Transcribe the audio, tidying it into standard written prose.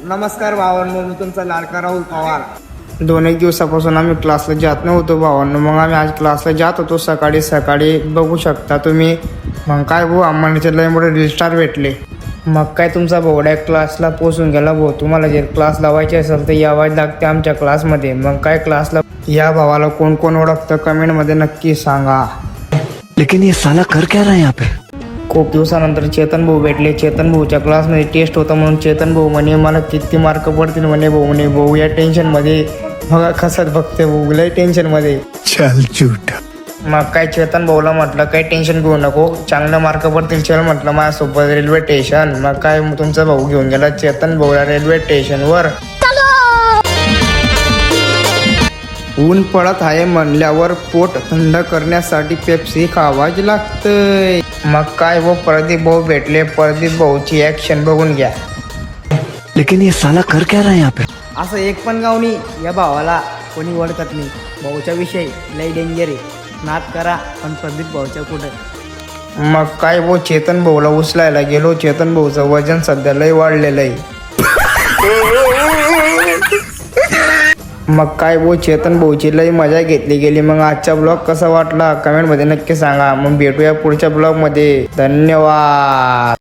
नमस्कार भावांनो, मी तुमचा लाडका राहुल पवार. 2-1 दिवसापासून आम्ही क्लासला जात नव्हतो भावांनो. मग आम्ही आज क्लासला जात होतो सकाळी बघू शकता तुम्ही. मग काय भाऊ, आम्हाला लय मोठे रील स्टार भेटले. मग काय तुमचा भाऊ डायरेक्ट क्लासला पोचून गेला. भाऊ तुम्हाला जर क्लास लावायचे असेल तर यावायला लागते आमच्या क्लासमध्ये. मग काय क्लासला या भावाला कोण कोण ओळखतं कमेंटमध्ये नक्की सांगा. लेकिन ये साला कर क्या रहा है यहाँ पे? खूप दिवसानंतर चेतन भाऊ भेटले. चेतन भाऊच्या क्लासमध्ये टेस्ट होता म्हणून चेतन भाऊ म्हणे मला किती मार्क पडतील म्हणे. भाऊ या टेन्शनमध्ये बघा कसं बघते भाऊ, लय टेन्शनमध्ये. चल झूठा. मग काय चेतन भाऊला म्हटलं काही टेन्शन घेऊ नको, चांगलं मार्क पडतील. चल म्हटलं माझ्यासोबत रेल्वे स्टेशन. मग काय तुमचा भाऊ घेऊन गेला चेतन भाऊला रेल्वे स्टेशनवर. ऊन पडत आहे म्हणल्यावर पोट थंड करण्यासाठी पेप्सी खावाच लागतंय. मग काय वो प्रदीप भाऊ भेटले. प्रदीप भाऊची ऍक्शन बघून घ्या. लेकिन ये साला कर क्या रहा है यहाँ पे? असं एक पण गाव नाही या भावाला कोणी ओळखत नाही. भाऊच्या विषयी लय डेंजर आहे. नाद करा पण प्रदीप भाऊच्या कुठं. मग काय वो चेतन भाऊला उचलायला गेलो. चेतन भाऊचं वजन सध्या लय वाढलेलं आहे. मग काय वो चेतन भाऊची लय मजा घेतली गेली. मग आजचा ब्लॉग कसा वाटला कमेंटमध्ये नक्की सांगा. मग भेटूया पुढच्या ब्लॉगमध्ये. धन्यवाद.